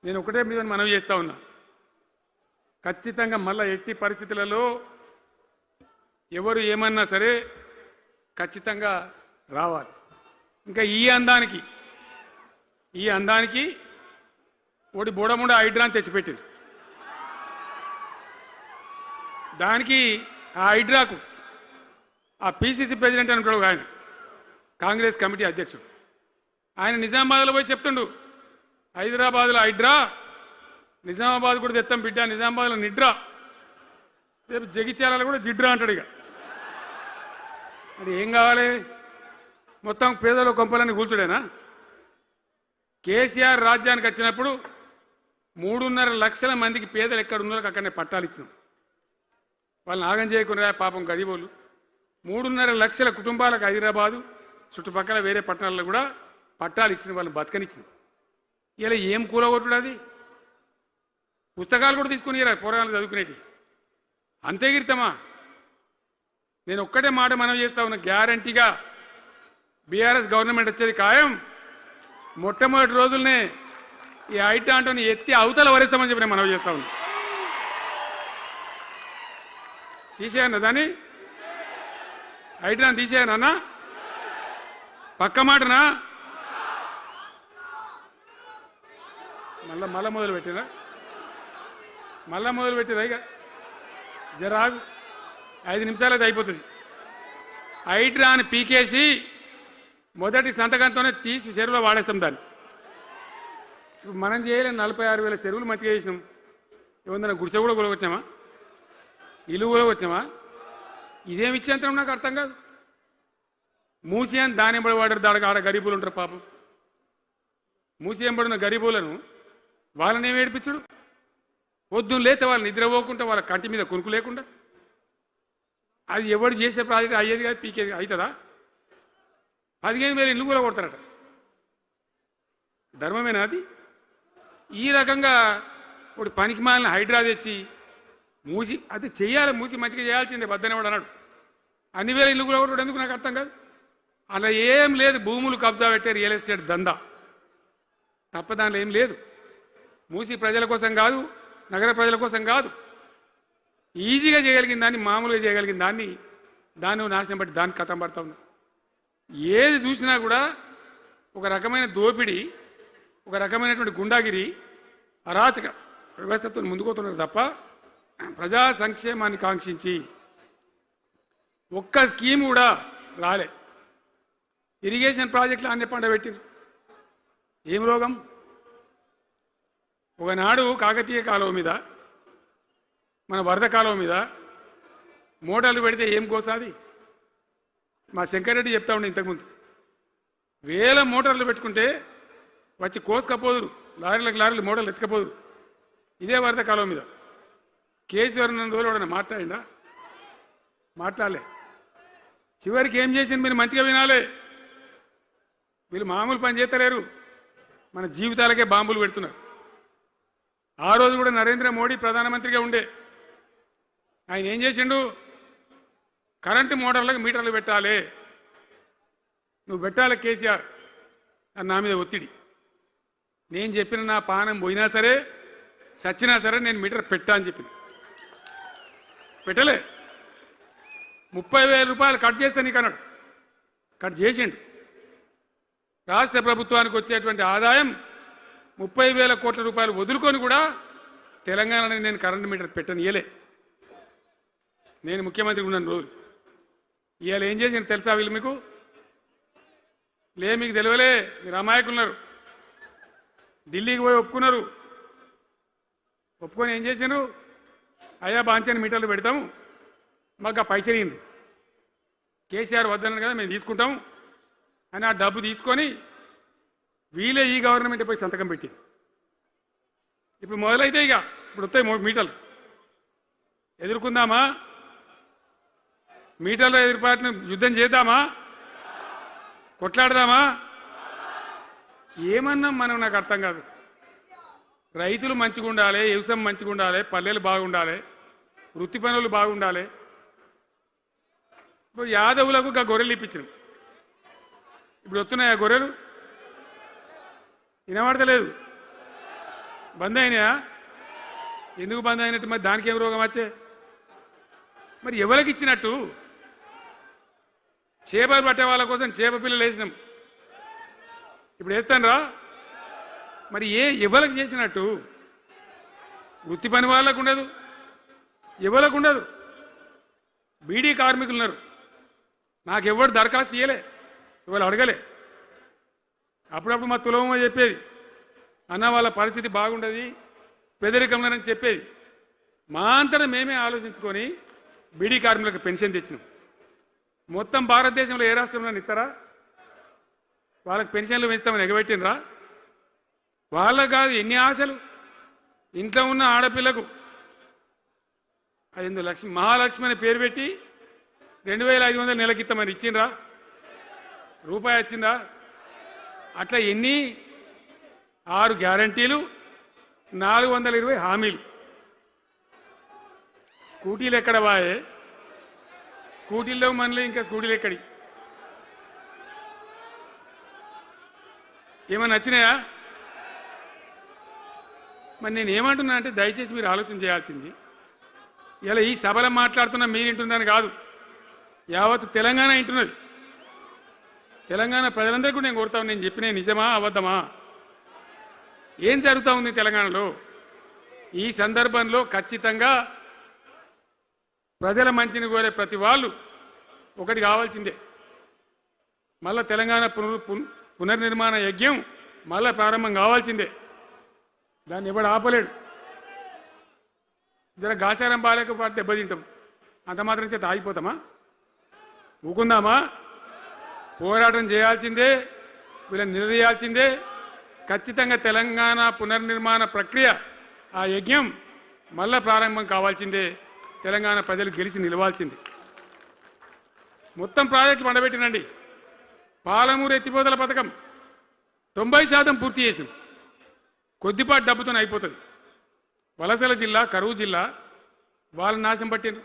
నేను ఒకటే మీద మనవి చేస్తా ఉన్నా, ఖచ్చితంగా మళ్ళా ఎట్టి పరిస్థితులలో ఎవరు ఏమన్నా సరే ఖచ్చితంగా రావాలి. ఇంకా ఈ అందానికి ఒకటి బోడముండ హైడ్రాని తెచ్చిపెట్టింది. దానికి ఆ హైడ్రాకు ఆ పిసిసి ప్రెసిడెంట్ అని ఉంటాడు ఆయన, కాంగ్రెస్ కమిటీ అధ్యక్షుడు, ఆయన నిజామాబాద్లో పోయి చెప్తుండు, హైదరాబాద్లో హైడ్రా, నిజామాబాద్ కూడా తెత్తాం బిడ్డ, నిజామాబాద్లో నిడ్రా, రేపు జగిత్యాలలో కూడా జిడ్రా అంటాడు. ఇక అది ఏం కావాలి? మొత్తం పేదల కొంపలన్నీ కూల్చుడేనా? కేసీఆర్ రాజ్యానికి వచ్చినప్పుడు 3.5 లక్షల మందికి పేదలు ఎక్కడ ఉన్నారో అక్కడనే పట్టాలు ఇచ్చినాం. వాళ్ళని ఆగం చేయకుండా పాపం గరీబోళ్ళు 3.5 లక్షల కుటుంబాలకు హైదరాబాదు చుట్టుపక్కల వేరే పట్టణాల్లో కూడా పట్టాలు ఇచ్చిన వాళ్ళని బతకనిచ్చిన. ఇలా ఏం కూలగొట్టుడు? అది పుస్తకాలు కూడా తీసుకుని పోరాటాలు చదువుకునేటి అంతే గిరితమా? నేను ఒక్కటే మాట మనవి చేస్తా ఉన్నా, గ్యారంటీగా బీఆర్ఎస్ గవర్నమెంట్ వచ్చేది ఖాయం. మొట్టమొదటి రోజులనే ఈ ఐటాంటోని ఎత్తి అవతల వరిస్తామని చెప్పి నేను మనవి చేస్తా ఉన్నా. తీసేయన్నా దాన్ని, ఐటాన్ని తీసేయనన్నా? పక్క మాటనా? మళ్ళా మొదలు పెట్టినా ఇక జరాగు 5 నిమిషాలు అది అయిపోతుంది. హైడ్రాని పీకేసి మొదటి సంతకంతోనే తీసి చెరువులో వాడేస్తాం దాన్ని. ఇప్పుడు మనం చేయలేం. 46,000 చెరువులు మంచిగా చేసినాం. ఏమన్నా గుడిసె కూడా కొలగొచ్చామా? ఇల్లు కూడా వచ్చామా? ఇదేమి ఇచ్చేంతరం నాకు అర్థం కాదు. మూసి అని దాని ఎంబడి వాడారు, దానికి ఆడ గరీబులు ఉంటారు పాపం. మూసి ఎంబడిన గరీబులను వాళ్ళని ఏమి ఏడిపించుడు? పొద్దున్న లేతే వాళ్ళు నిద్రపోకుండా, వాళ్ళ కంటి మీద కొనుక్కు లేకుండా, అది ఎవడు చేసే ప్రాజెక్ట్ అయ్యేది కాదు, పీకేది అవుతుందా? 15,000 ఇల్లు కూడా కొడతారట. ధర్మమేనా అది? ఈ రకంగా ఒకటి పనికి మాలిన హైడ్రా తెచ్చి మూసి అది చెయ్యాలి, మూసి మంచిగా చేయాల్సిందే బద్దనేవాడు అన్నాడు. అన్ని వేల ఇల్లు కూడా కొట్టడం ఎందుకు నాకు అర్థం కాదు. అలా ఏం లేదు. భూములు కబ్జా పెట్టే రియల్ ఎస్టేట్ దందా తప్ప దానిలో ఏం లేదు. మూసి ప్రజల కోసం కాదు, నగర ప్రజల కోసం కాదు. ఈజీగా చేయగలిగిన దాన్ని, మామూలుగా చేయగలిగిన దాన్ని నాశనం బట్టి దాన్ని కథం పడతా ఉన్నా. ఏది చూసినా కూడా ఒక రకమైన దోపిడీ, ఒక రకమైనటువంటి గుండాగిరి, అరాచక వ్యవస్థతో ముందుకోతున్నారు తప్ప ప్రజా సంక్షేమాన్ని కాంక్షించి ఒక్క స్కీమ్ కూడా రాలే. ఇరిగేషన్ ప్రాజెక్టులు అన్ని పండబెట్టిరు. ఏం రోగం? ఒకనాడు కాకతీయ కాలువ మీద, మన వరద కాలువ మీద మోటార్లు పెడితే ఏం కోసాది? మా శంకరెడ్డి చెప్తా ఉండే ఇంతకుముందు, 1000 మోటార్లు పెట్టుకుంటే వచ్చి కోసుకపోదురు, లారీలకు మోటార్లు ఎత్తుకపోదురు. ఇదే వరద కాలువ మీద కేసీఆర్ ఉన్న రోజులు కూడా మాట్లాడిందా? మాట్లాడలే. చివరికి ఏం చేసింది మీరు మంచిగా వినాలే. వీళ్ళు మామూలు పని చేస్తలేరు, మన జీవితాలకే బాంబులు పెడుతున్నారు. ఆ రోజు కూడా నరేంద్ర మోడీ ప్రధానమంత్రిగా ఉండే ఆయన ఏం చేసిండు? కరెంటు మోటార్లకు మీటర్లు పెట్టాలి, నువ్వు పెట్టాలి కేసీఆర్ అని నా మీద ఒత్తిడి. నేను చెప్పిన నా పానం పోయినా సరే, సచ్చినా సరే నేను మీటర్ పెట్టా అని చెప్పింది. పెట్టలే. 30,000 రూపాయలు కట్ చేస్తే నీకు అన్నాడు. కట్ చేసిండు. రాష్ట్ర ప్రభుత్వానికి వచ్చేటువంటి ఆదాయం 30,000 కోట్ల రూపాయలు వదులుకొని కూడా తెలంగాణలో నేను కరెంటు మీటర్ పెట్టనియలే. నేను ముఖ్యమంత్రి ఉన్నాను రోజు. ఇవాళ ఏం చేసింది తెలుసా వీళ్ళు మీకు? మీకు తెలియలే, మీరు అమాయకులున్నారు. ఢిల్లీకి పోయి ఒప్పుకున్నారు. ఒప్పుకొని ఏం చేశాను? అయ్యా బాంచని మీటర్లు పెడతాము, మాకు ఆ పైసలు ఇయ్యండి, కేసీఆర్ వద్దన్నారు కదా మేము తీసుకుంటాము అని ఆ డబ్బు తీసుకొని వీళ్ళే ఈ గవర్నమెంట్ పోయి సంతకం పెట్టి ఇప్పుడు మొదలైతే ఇక ఇప్పుడు వస్తాయి మీటర్లు. ఎదుర్కొందామా? మీటర్ల ఎదురుపాటును యుద్ధం చేద్దామా? కొట్లాడదామా? ఏమన్నా మనం నాకు అర్థం కాదు. రైతులు మంచిగా ఉండాలి, వ్యవసాయం మంచిగా ఉండాలి, పల్లెలు బాగుండాలి, వృత్తి పనులు బాగుండాలి. ఇప్పుడు యాదవులకు గొర్రెలు ఇప్పించాం. ఇప్పుడు వస్తున్నాయి ఆ గొర్రెలు? వినబడతలేదు. బంద్ అయినాయా? ఎందుకు బంద్ అయినట్టు? మరి దానికి ఏం రోగం వచ్చే? మరి ఎవరికి ఇచ్చినట్టు? చేపలు పట్టే వాళ్ళ కోసం చేప పిల్లలు వేసినాం, ఇప్పుడు వేస్తాను రా. మరి ఎవరికి చేసినట్టు? వృత్తి పని వాళ్ళకు ఉండదు, ఎవరికి ఉండదు. బీడీ కార్మికులు ఉన్నారు, నాకెవ్వరు దరఖాస్తు ఇయ్యలే, ఎవరు అడగలే. అప్పుడప్పుడు మా తులమో చెప్పేది, అన్న వాళ్ళ పరిస్థితి బాగుండదు పేదరికంలోనని చెప్పేది. మా అంతటా మేమే ఆలోచించుకొని బీడీ కార్మికులకు పెన్షన్ తెచ్చినాం. మొత్తం భారతదేశంలో ఏ రాష్ట్రంలో ఇస్తారా? వాళ్ళకి పెన్షన్లు పెంచుతామని ఎగబెట్టినరా? వాళ్ళకు కాదు, ఎన్ని ఆశలు. ఇంట్లో ఉన్న ఆడపిల్లకు 5 లక్షలు మహాలక్ష్మి అని పేరు పెట్టి 2500 నెలకిస్తామని ఇచ్చిండ్రా? రూపాయి వచ్చిందా? అట్లా ఎన్ని 6 గ్యారంటీలు, 420 హామీలు. స్కూటీలు ఎక్కడ వాయే? స్కూటీల్లో మనలే, ఇంకా స్కూటీలు ఎక్కడి? ఏమన్నా నచ్చినాయా? మరి నేను ఏమంటున్నా అంటే, దయచేసి మీరు ఆలోచన చేయాల్సింది, ఇలా ఈ సభలో మాట్లాడుతున్నా మీరు వింటున్నాను కాదు, యావత్ తెలంగాణ వింటున్నది. తెలంగాణ ప్రజలందరికీ నేను కోరుతాను, నేను చెప్పిన నిజమా అబద్ధమా? ఏం జరుగుతూ ఉంది తెలంగాణలో? ఈ సందర్భంలో ఖచ్చితంగా ప్రజల మంచిని కోరే ప్రతి వాళ్ళు ఒకటి కావాల్సిందే, మళ్ళా తెలంగాణ పునర్నిర్మాణ యజ్ఞం మళ్ళా ప్రారంభం కావాల్సిందే. దాన్ని ఎవడు ఆపలేడు. జర గాచారం బాలేకపోతే దెబ్బతింటాం, అంత మాత్రం చేత ఆగిపోతామా? ఊకుందామా? పోరాటం చేయాల్సిందే, వీళ్ళని నిలదీయాల్సిందే. ఖచ్చితంగా తెలంగాణ పునర్నిర్మాణ ప్రక్రియ, ఆ యజ్ఞం మళ్ళా ప్రారంభం కావాల్సిందే. తెలంగాణ ప్రజలు గెలిచి నిలవాల్సింది. మొత్తం ప్రాజెక్టు పండబెట్టినండి. పాలమూరు ఎత్తిపోతల పథకం 90% పూర్తి చేసినాం. కొద్దిపాటి డబ్బుతో అయిపోతుంది. వలసల జిల్లా, కరువు జిల్లా, వాళ్ళ నాశనం పట్టిండ్రు.